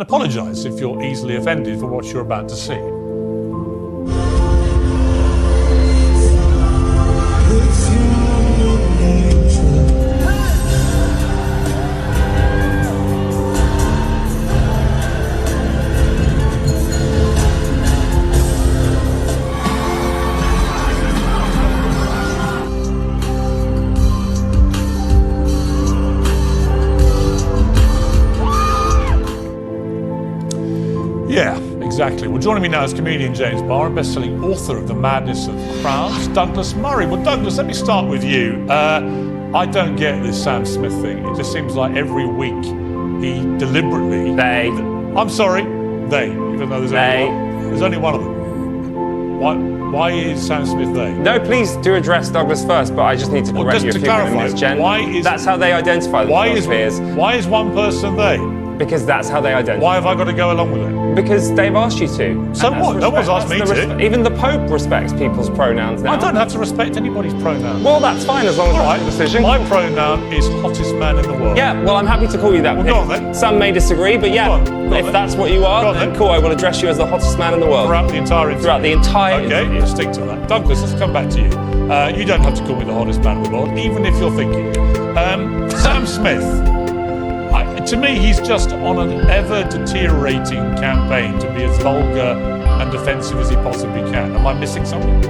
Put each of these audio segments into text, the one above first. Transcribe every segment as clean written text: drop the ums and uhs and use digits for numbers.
Apologise if you're easily offended for what you're about to see. Yeah, exactly. Well, joining me now is comedian James Barr, best-selling author of The Madness of Crowds, Douglas Murray. Well, Douglas, let me start with you. I don't get this Sam Smith thing. It just seems like every week he deliberately... I'm sorry, they, even though there's only one of them. Why is Sam Smith they? No, please do address Douglas first, but I just need to correct you if you're in this, Jen. That's how they identify themselves. Why is one person they? Because that's how they identify. Why have I got to go along with it? Because they've asked you to. So what? No one's asked me to. Even the Pope respects people's pronouns now. I don't have to respect anybody's pronouns. Well, that's fine as long as it's your decision. My pronoun is hottest man in the world. Yeah, well, I'm happy to call you that. Well, go on then. Some may disagree, but yeah, if that's what you are, then cool, I will address you as the hottest man in the world. Throughout the entire interview? Throughout the entire interview. Okay, stick to that. Douglas, let's come back to you. You don't have to call me the hottest man in the world, even if you're thinking. Sam Smith. To me, he's just on an ever-deteriorating campaign to be as vulgar and offensive as he possibly can. Am I missing something?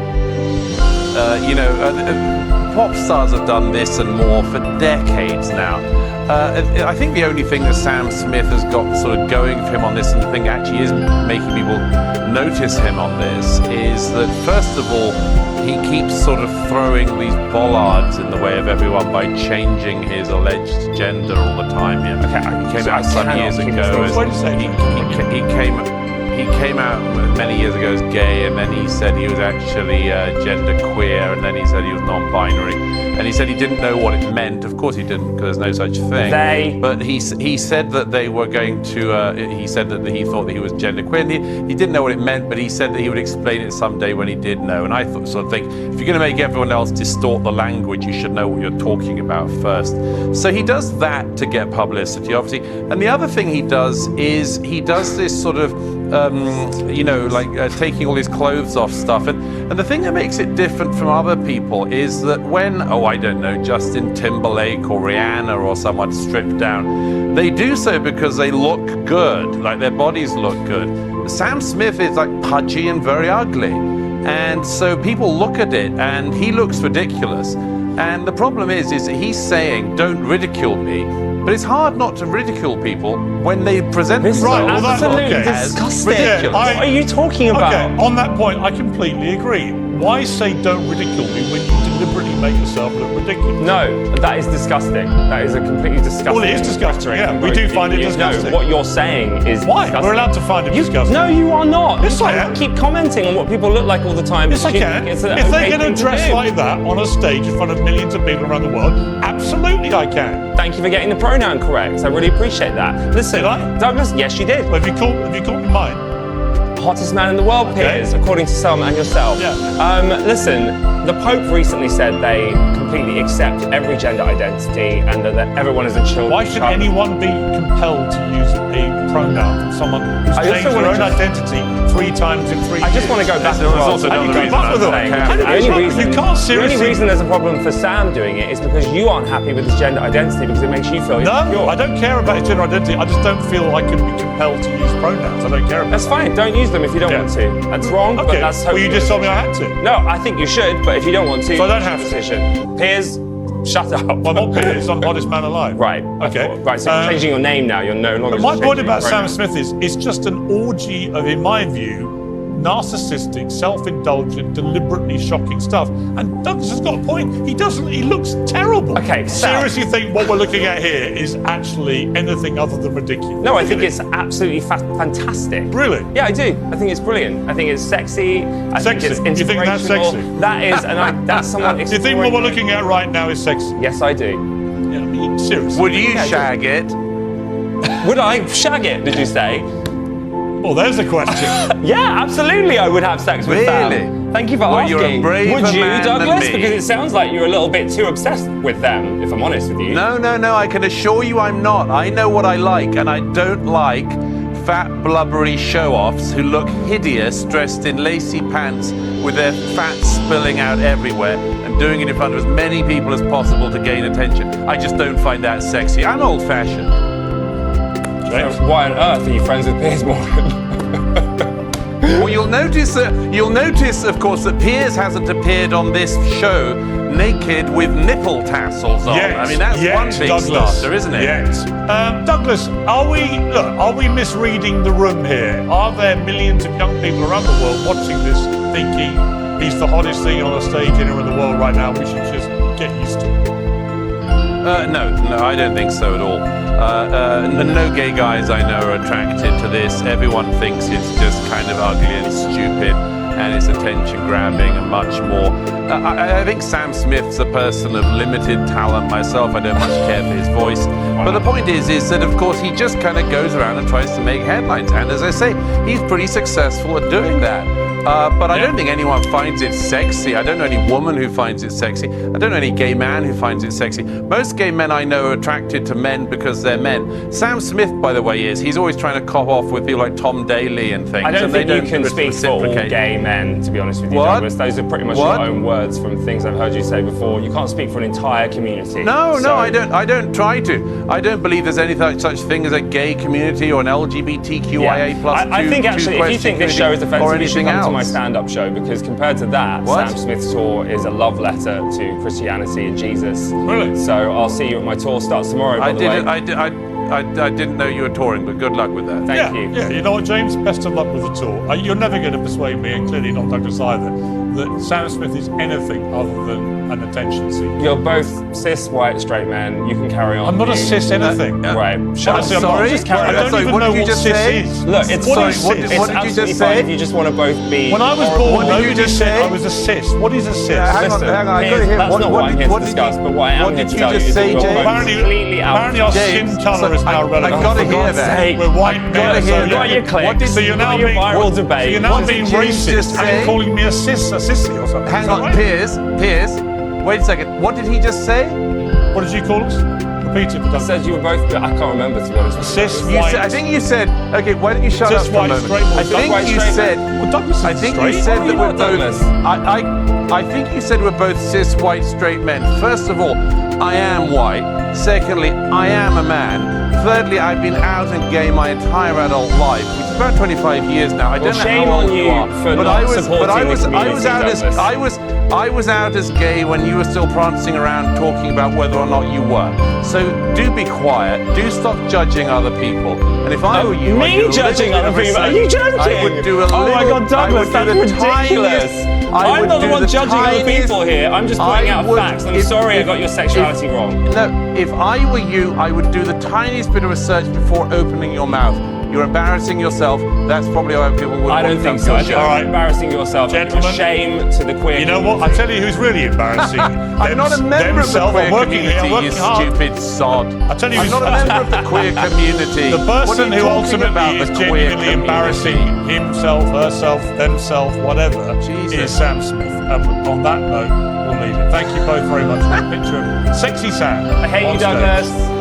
Pop stars have done this and more for decades now. I think the only thing that Sam Smith has got sort of going for him on this, and the thing that actually is making people notice him on this, is that first of all, he keeps sort of throwing these bollards in the way of everyone by changing his alleged gender all the time. He came out some years ago. He came out many years ago as gay, and then he said he was actually gender queer, and then he said he was non-binary, and he said he didn't know what it meant. Of course he didn't, because there's no such thing. But he said that they were going to. He said that he thought that he was gender queer. And he didn't know what it meant, but he said that he would explain it someday when he did know. And I sort of think, if you're going to make everyone else distort the language, you should know what you're talking about first. So he does that to get publicity, obviously. And the other thing he does is he does this sort of taking all his clothes off stuff. And the thing that makes it different from other people is that when, Justin Timberlake or Rihanna or someone stripped down, they do so because they look good, like their bodies look good. Sam Smith is like pudgy and very ugly. And so people look at it and he looks ridiculous. And the problem is that he's saying, don't ridicule me. But it's hard not to ridicule people when they present themselves as disgusting. What are you talking about? Okay, on that point, I completely agree. Why say don't ridicule me when you deliberately make yourself look ridiculous? No, that is disgusting. That is a completely disgusting. Well, it is disgusting. Yeah, we do find it disgusting. No, what you're saying is why? Disgusting. We're allowed to find it disgusting. No, you are not. Yes, I am. Keep commenting on what people look like all the time. Yes, I can. If they're going to dress like that on a stage in front of millions of people around the world, absolutely I can. Thank you for getting the pronoun correct. I really appreciate that. Listen, did I? Douglas, yes, you did. Well, have you called me mine? Hottest man in the world, Piers, according to Selma and yourself. Yeah. Listen, the Pope recently said they completely accept every gender identity and that everyone is a child. Why should anyone be compelled to use a pronoun from someone who's changed their own identity 3 times in 3 years? I just want to go back to what The only reason there's a problem for Sam doing it is because you aren't happy with his gender identity because it makes you feel insecure. No, I don't care about his gender identity. I just don't feel I can be compelled to use pronouns. I don't care about That's fine. Don't use them if you don't want to. That's wrong, but that's totally... Well, you just told me I had to. No, I think you should, but if you don't want to... So I don't have to. Piers, shut up. Well, I'm not Piers, I'm hottest man alive. Right. Okay. Right, so you're changing your name now. You're no longer... But my point about Sam Smith is it's just an orgy of, in my view, narcissistic, self-indulgent, deliberately shocking stuff. And Douglas has got a point. He looks terrible. Okay, seriously think what we're looking at here is actually anything other than ridiculous. No, I think it's absolutely fantastic. Really? Yeah, I do. I think it's brilliant. I think it's sexy. I think it's inspirational. You think that's sexy? That is, and that's someone... Do you think what we're looking at right now is sexy? Yes, I do. Yeah, I mean, seriously. Would you shag it? Would I shag it, did you say? Well, there's a question. Yeah, absolutely I would have sex with Sam. Thank you for asking. You're a braver would you, man Douglas? than me. Because it sounds like you're a little bit too obsessed with them, if I'm honest with you. No, I can assure you I'm not. I know what I like, and I don't like fat, blubbery show-offs who look hideous dressed in lacy pants with their fat spilling out everywhere and doing it in front of as many people as possible to gain attention. I just don't find that sexy. I'm old-fashioned. So why on earth are you friends with Piers Morgan? Well, you'll notice, of course, that Piers hasn't appeared on this show naked with nipple tassels on. Yes, I mean, that's one big Douglas. starter, isn't it? Yes. Douglas, are we misreading the room here? Are there millions of young people around the world watching this thinking he's the hottest thing on a stage anywhere in the world right now, we should just get used to it? No, I don't think so at all. No gay guys I know are attracted to this. Everyone thinks it's just kind of ugly and stupid, and it's attention grabbing and much more. I think Sam Smith's a person of limited talent myself. I don't much care for his voice. But the point is that of course he just kind of goes around and tries to make headlines. And as I say, he's pretty successful at doing that. But I don't think anyone finds it sexy. I don't know any woman who finds it sexy. I don't know any gay man who finds it sexy. Most gay men I know are attracted to men because they're men. Sam Smith, by the way, he's always trying to cop off with people like Tom Daley and things. I don't think you can speak for all gay men, to be honest with you, Douglas. Those are pretty much your own words from things I've heard you say before. You can't speak for an entire community. No, I don't try to. I don't believe there's any such thing as a gay community or an LGBTQIA plus I think actually, if you think this show is offensive, you should come to my stand-up show, because compared to that, Sam Smith's tour is a love letter to Christianity and Jesus. Really? So I'll see you at my tour. Starts tomorrow, by the way. I didn't know you were touring, but good luck with that. Thank you. Yeah, you know what, James? Best of luck with the tour. You're never going to persuade me, and clearly not Douglas either, that Sam Smith is anything other than an attention seeker. You're both cis, white, straight men. You can carry on. I'm not a cis anything. Right. Honestly, I'm not. Just carry on. I don't even know what cis is. Look, it's what it's did absolutely you just fine say? if you just want to both be. When I was horrible. born, nobody said I was a cis. What is a cis? Hang on, I gotta hear. That's not what I'm here to discuss, but what I am here to tell you is that you're completely out apparently our skin colour is now relevant. I gotta hear that. We're white men. You got your clicks. So you're now being viral debate. So you're now being racist and calling me a sissy or something. Hang on, Piers, wait a second. What did he just say? What did you call us? Repeat it. I said you were both. I can't remember, to be honest. Cis, white. I think you said. Okay, why don't you shut up cis, for a white, moment? straight. I think you said. Well, Douglas I is think straight. you said that we're Douglas? both. I think you said we're both cis, white, straight men. First of all, I am white. Secondly, I am a man. Thirdly, I've been out and gay my entire adult life, which is about 25 years now. I don't know shame how old on you are, for but not I was, supporting but I was, the I was out community, as Douglas. I was out as gay when you were still prancing around talking about whether or not you were. So do be quiet. Do stop judging other people. And if I were you, me judging other people? Are you joking? I would do a little. Oh my God, Douglas, I would do that's the ridiculous. tiniest- I'm not the one judging other tiniest- people here. I'm just pointing out facts. I'm sorry I got your sexuality wrong. No, if I were you, I would do the tiniest bit of research before opening your mouth. You're embarrassing yourself. That's probably why people would. I don't think so. I think All right. you're embarrassing yourself. Gentlemen, You're a shame to the queer You know what? I community. tell you who's really embarrassing. I'm not a member of the themselves. queer I'm working here. I'm community, you working hard. stupid sod. I tell you I'm who's not a member of the queer community. The What are person you who talking ultimately about, is the queer genuinely community? embarrassing himself, herself, themselves, whatever, Jesus. is Sam Smith. And on that note, we'll leave it. Thank you both very much for the picture of sexy Sam. I hate on you, stage. Douglas.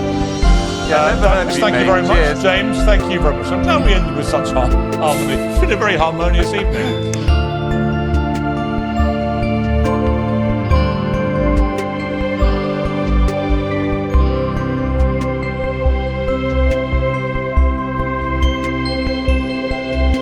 Douglas, thank you very much. Cheers. James, thank you very much. I'm glad we ended with such harmony. It's been a very harmonious evening.